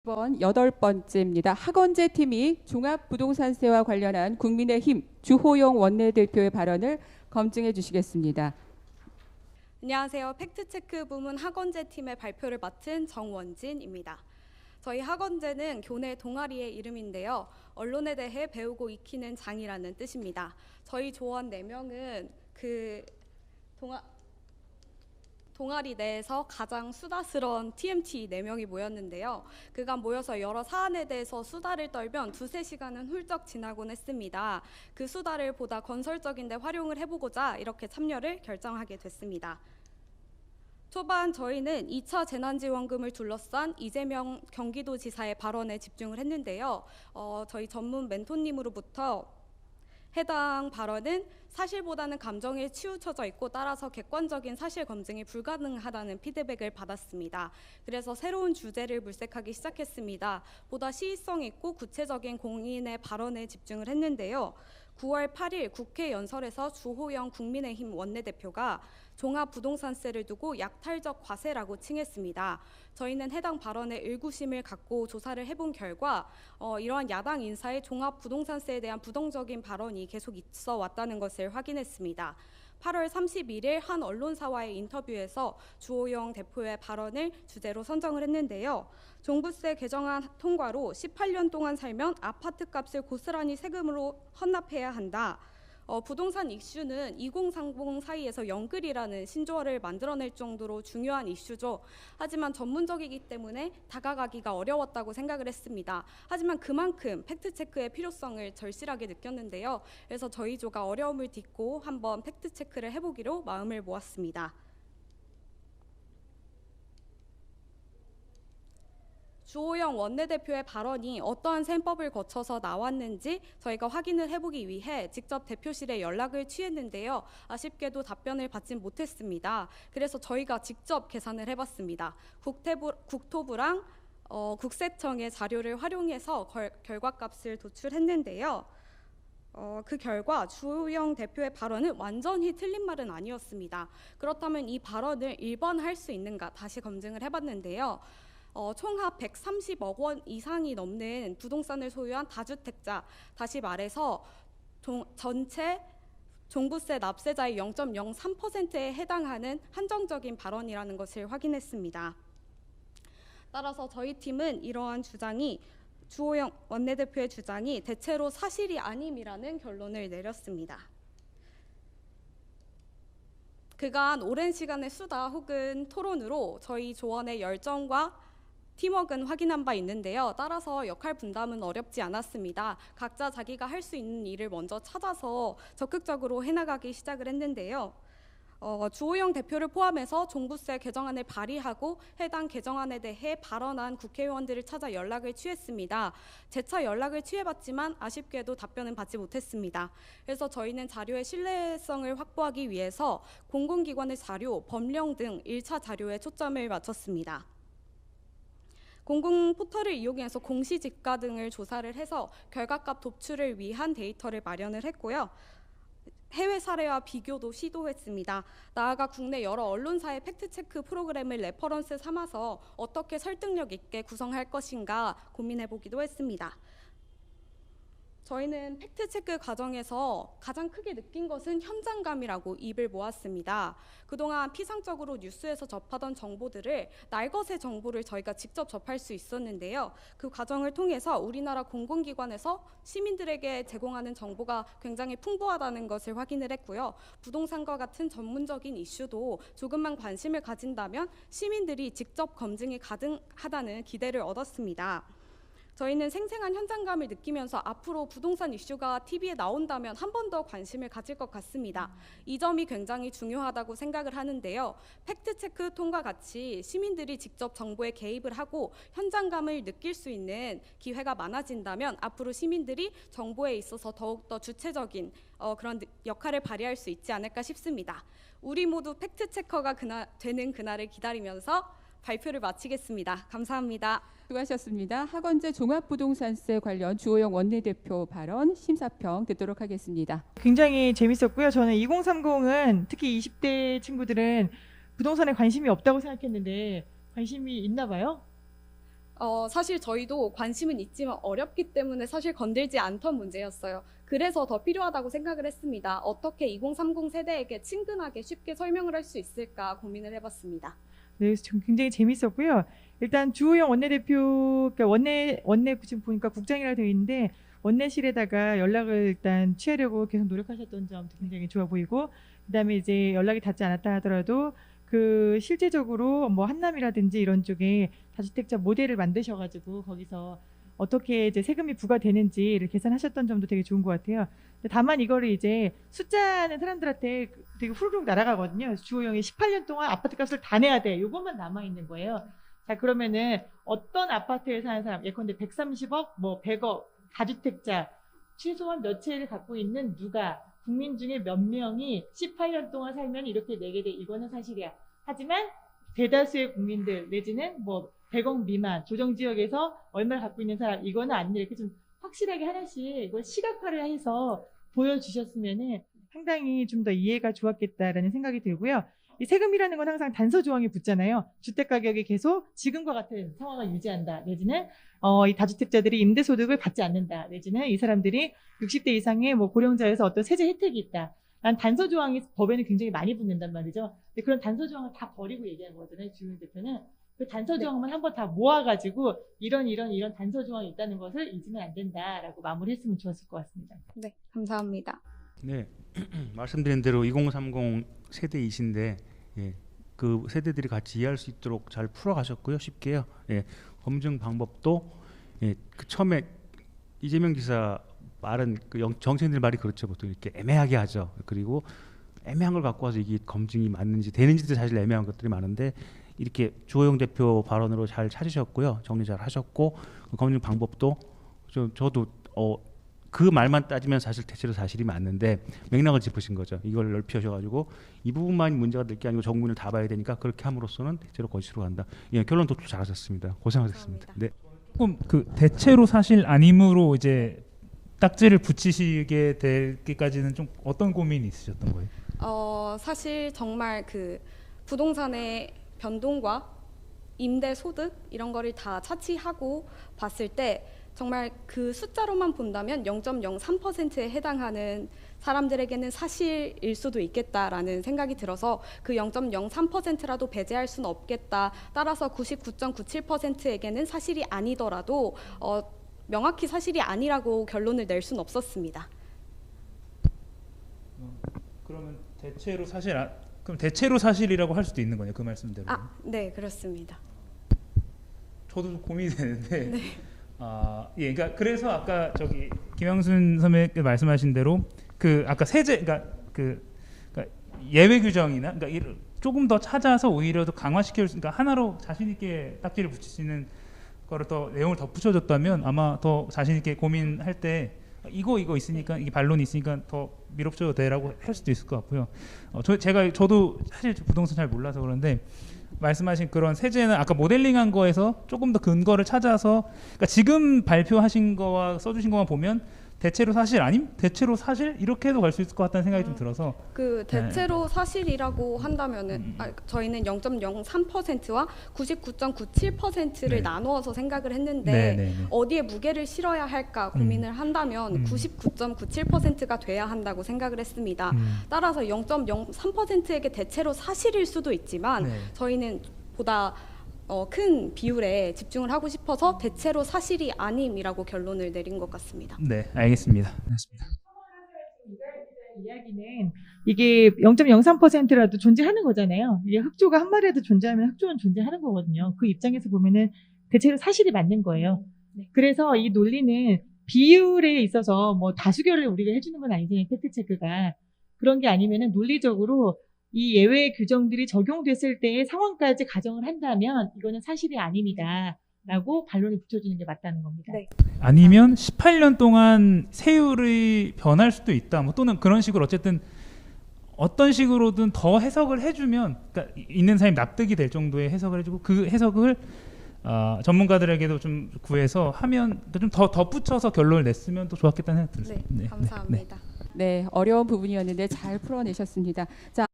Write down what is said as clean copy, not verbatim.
이번 8번째입니다. 학원제 팀이 종합부동산세와 관련한 국민의힘 주호영 원내대표의 발언을 검증해 주시겠습니다. 안녕하세요. 팩트체크 부문 학원제 팀의 발표를 맡은 정원진입니다. 저희 학원제는 교내 동아리의 이름인데요. 언론에 대해 배우고 익히는 장이라는 뜻입니다. 저희 조원 4명은 그 동아리 내에서 가장 수다스러운 TMT 4명이 모였는데요. 그간 모여서 여러 사안에 대해서 수다를 떨면 2~3시간은 훌쩍 지나곤 했습니다. 그 수다를 보다 건설적인 데 활용을 해보고자 이렇게 참여를 결정하게 됐습니다. 초반 저희는 2차 재난지원금을 둘러싼 이재명 경기도지사의 발언에 집중을 했는데요. 저희 전문 멘토님으로부터 해당 발언은 사실보다는 감정에 치우쳐져 있고 따라서 객관적인 사실 검증이 불가능하다는 피드백을 받았습니다. 그래서 새로운 주제를 물색하기 시작했습니다. 보다 시의성 있고 구체적인 공인의 발언에 집중을 했는데요. 9월 8일 국회 연설에서 주호영 국민의힘 원내대표가 종합부동산세를 두고 약탈적 과세라고 칭했습니다. 저희는 해당 발언에 의구심을 갖고 조사를 해본 결과 이러한 야당 인사의 종합부동산세에 대한 부정적인 발언이 계속 있어 왔다는 것을 확인했습니다. 8월 31일 한 언론사와의 인터뷰에서 주호영 대표의 발언을 주제로 선정을 했는데요. 종부세 개정안 통과로 18년 동안 살면 아파트값을 고스란히 세금으로 헌납해야 한다. 부동산 이슈는 2030 사이에서 영글이라는 신조어를 만들어낼 정도로 중요한 이슈죠. 하지만 전문적이기 때문에 다가가기가 어려웠다고 생각을 했습니다. 하지만 그만큼 팩트체크의 필요성을 절실하게 느꼈는데요. 그래서 저희 조가 어려움을 딛고 한번 팩트체크를 해보기로 마음을 모았습니다. 주호영 원내대표의 발언이 어떠한 셈법을 거쳐서 나왔는지 저희가 확인을 해보기 위해 직접 대표실에 연락을 취했는데요. 아쉽게도 답변을 받진 못했습니다. 그래서 저희가 직접 계산을 해봤습니다. 국토부랑 국세청의 자료를 활용해서 결과값을 도출했는데요. 그 결과 주호영 대표의 발언은 완전히 틀린 말은 아니었습니다. 그렇다면 이 발언을 일반화할 수 있는가 다시 검증을 해봤는데요. 총합 130억 원 이상이 넘는 부동산을 소유한 다주택자, 다시 말해서 전체 종부세 납세자의 0.03%에 해당하는 한정적인 발언이라는 것을 확인했습니다. 따라서 저희 팀은 이러한 주장이 주호영 원내대표의 주장이 대체로 사실이 아님이라는 결론을 내렸습니다. 그간 오랜 시간의 수다 혹은 토론으로 저희 조원의 열정과 팀워크는 확인한 바 있는데요. 따라서 역할 분담은 어렵지 않았습니다. 각자 자기가 할 수 있는 일을 먼저 찾아서 적극적으로 해나가기 시작을 했는데요. 주호영 대표를 포함해서 종부세 개정안을 발의하고 해당 개정안에 대해 발언한 국회의원들을 찾아 연락을 취했습니다. 재차 연락을 취해봤지만 아쉽게도 답변은 받지 못했습니다. 그래서 저희는 자료의 신뢰성을 확보하기 위해서 공공기관의 자료, 법령 등 1차 자료에 초점을 맞췄습니다. 공공 포털을 이용해서 공시지가 등을 조사를 해서 결과값 도출을 위한 데이터를 마련을 했고요. 해외 사례와 비교도 시도했습니다. 나아가 국내 여러 언론사의 팩트체크 프로그램을 레퍼런스 삼아서 어떻게 설득력 있게 구성할 것인가 고민해보기도 했습니다. 저희는 팩트체크 과정에서 가장 크게 느낀 것은 현장감이라고 입을 모았습니다. 그동안 피상적으로 뉴스에서 접하던 정보들을 날것의 정보를 저희가 직접 접할 수 있었는데요. 그 과정을 통해서 우리나라 공공기관에서 시민들에게 제공하는 정보가 굉장히 풍부하다는 것을 확인을 했고요. 부동산과 같은 전문적인 이슈도 조금만 관심을 가진다면 시민들이 직접 검증이 가능하다는 기대를 얻었습니다. 저희는 생생한 현장감을 느끼면서 앞으로 부동산 이슈가 TV에 나온다면 한 번 더 관심을 가질 것 같습니다. 이 점이 굉장히 중요하다고 생각을 하는데요. 팩트체크 통과 같이 시민들이 직접 정보에 개입을 하고 현장감을 느낄 수 있는 기회가 많아진다면 앞으로 시민들이 정보에 있어서 더욱더 주체적인 그런 역할을 발휘할 수 있지 않을까 싶습니다. 우리 모두 팩트체커가 되는 그날을 기다리면서 발표를 마치겠습니다. 감사합니다. 수고하셨습니다. 학원제 종합부동산세 관련 주호영 원내대표 발언 심사평 듣도록 하겠습니다. 굉장히 재밌었고요. 저는 2030은 특히 20대 친구들은 부동산에 관심이 없다고 생각했는데 관심이 있나 봐요? 사실 저희도 관심은 있지만 어렵기 때문에 사실 건들지 않던 문제였어요. 그래서 더 필요하다고 생각을 했습니다. 어떻게 2030 세대에게 친근하게 쉽게 설명을 할 수 있을까 고민을 해봤습니다. 네, 굉장히 재밌었고요. 일단 주호영 원내대표, 그러니까 원내 지금 보니까 국장이라 되어 있는데 원내실에다가 연락을 일단 취하려고 계속 노력하셨던 점도 굉장히 좋아 보이고, 그다음에 이제 연락이 닿지 않았다 하더라도 그 실제적으로 뭐 한남이라든지 이런 쪽에 다주택자 모델을 만드셔가지고 거기서 어떻게 이제 세금이 부과되는지를 계산하셨던 점도 되게 좋은 것 같아요. 근데 다만 이거를 이제 숫자는 사람들한테 되게 후루룩 날아가거든요. 주호영이 18년 동안 아파트 값을 다 내야 돼. 이것만 남아 있는 거예요. 자, 그러면은 어떤 아파트에 사는 사람, 예컨대 130억, 뭐 100억, 다주택자 최소한 몇 채를 갖고 있는 누가 국민 중에 몇 명이 18년 동안 살면 이렇게 내게 돼. 이거는 사실이야. 하지만 대다수의 국민들 내지는 뭐 100억 미만 조정지역에서 얼마를 갖고 있는 사람, 이거는 아닌데 이렇게 좀 확실하게 하나씩 이걸 시각화를 해서 보여주셨으면은 상당히 좀 더 이해가 좋았겠다라는 생각이 들고요. 이 세금이라는 건 항상 단서 조항이 붙잖아요. 주택 가격이 계속 지금과 같은 상황을 유지한다. 내지는 이 다주택자들이 임대소득을 받지 않는다. 내지는 이 사람들이 60대 이상의 뭐 고령자에서 어떤 세제 혜택이 있다. 난 단서 조항이 법에는 굉장히 많이 붙는단 말이죠. 근데 그런 단서 조항을 다 버리고 얘기한 거잖아요. 주호영 대표는. 그 단서 조항만 한번 다 모아가지고 이런 단서 조항이 있다는 것을 잊으면 안 된다라고 마무리했으면 좋았을 것 같습니다. 네, 감사합니다. 네, 말씀드린 대로 2030 세대이신데 그 세대들이 같이 이해할 수 있도록 잘 풀어가셨고요. 쉽게요. 검증 방법도 그 처음에 이재명 지사 말은 그 정치인들 말이 그렇죠. 보통 이렇게 애매하게 하죠. 그리고 애매한 걸 갖고 와서 이게 검증이 맞는지 되는지도 사실 애매한 것들이 많은데 이렇게 주호영 대표 발언으로 잘 찾으셨고요. 정리 잘 하셨고 그 검증 방법도 저도 그 말만 따지면 사실 대체로 사실이 맞는데 맥락을 짚으신 거죠. 이걸 넓히셔가지고 이 부분만이 문제가 될 게 아니고 정문을 다 봐야 되니까 그렇게 함으로써는 대체로 거시로 간다. 결론 도출 잘하셨습니다. 고생하셨습니다. 감사합니다. 네. 조금 그 대체로 사실 아님으로 이제 딱지를 붙이시게 되기까지는 좀 어떤 고민이 있으셨던 거예요? 사실 정말 그 부동산의 변동과 임대 소득 이런 거를 다 차치하고 봤을 때 정말 그 숫자로만 본다면 0.03%에 해당하는 사람들에게는 사실일 수도 있겠다라는 생각이 들어서 그 0.03%라도 배제할 수는 없겠다. 따라서 99.97%에게는 사실이 아니더라도 명확히 사실이 아니라고 결론을 낼 수는 없었습니다. 그러면 대체로 사실이라고 할 수도 있는 거네요. 그 말씀대로. 네, 그렇습니다. 저도 좀 고민이 되는데. 네. 그러니까 그래서 아까 저기 김영순 선배께 말씀하신 대로 그 아까 세제, 그러니까 예외 규정이나 그러니까 조금 더 찾아서 오히려 더 강화시켜, 그러니까 하나로 자신 있게 딱지를 붙일 수 있는 거를 더 내용을 더 붙여줬다면 아마 더 자신 있게 고민할 때 이거 있으니까 이게 반론이 있으니까 더 밀어붙여도 돼라고 할 수도 있을 것 같고요. 저도 사실 부동산 잘 몰라서 그런데. 말씀하신 그런 세제는 아까 모델링한 거에서 조금 더 근거를 찾아서, 그러니까 지금 발표하신 거와 써주신 거만 보면 대체로 사실 아님? 대체로 사실? 이렇게 해도 갈 수 있을 것 같다는 생각이 좀 들어서 그 대체로 사실이라고 한다면은 저희는 0.03%와 99.97%를 네. 나누어서 생각을 했는데 네. 어디에 무게를 실어야 할까 고민을 한다면 99.97%가 돼야 한다고 생각을 했습니다. 따라서 0.03%에게 대체로 사실일 수도 있지만 네. 저희는 보다 큰 비율에 집중을 하고 싶어서 대체로 사실이 아님이라고 결론을 내린 것 같습니다. 네, 알겠습니다. 이야기는 이게 0.03%라도 존재하는 거잖아요. 이게 흑조가 한 마리라도 존재하면 흑조는 존재하는 거거든요. 그 입장에서 보면은 대체로 사실이 맞는 거예요. 그래서 이 논리는 비율에 있어서 뭐 다수결을 우리가 해주는 건 아니잖아요. 팩트체크가. 그런 게 아니면은 논리적으로 이 예외 규정들이 적용됐을 때의 상황까지 가정을 한다면 이거는 사실이 아닙니다. 라고 반론을 붙여주는 게 맞다는 겁니다. 네. 아니면 18년 동안 세율이 변할 수도 있다. 뭐 또는 그런 식으로 어쨌든 어떤 식으로든 더 해석을 해주면, 그러니까 있는 사람이 납득이 될 정도의 해석을 해주고 그 해석을 전문가들에게도 좀 구해서 하면 좀 더 덧붙여서 결론을 냈으면 또 좋았겠다는 생각이 들었습니다. 네, 감사합니다. 네, 어려운 부분이었는데 잘 풀어내셨습니다. 자.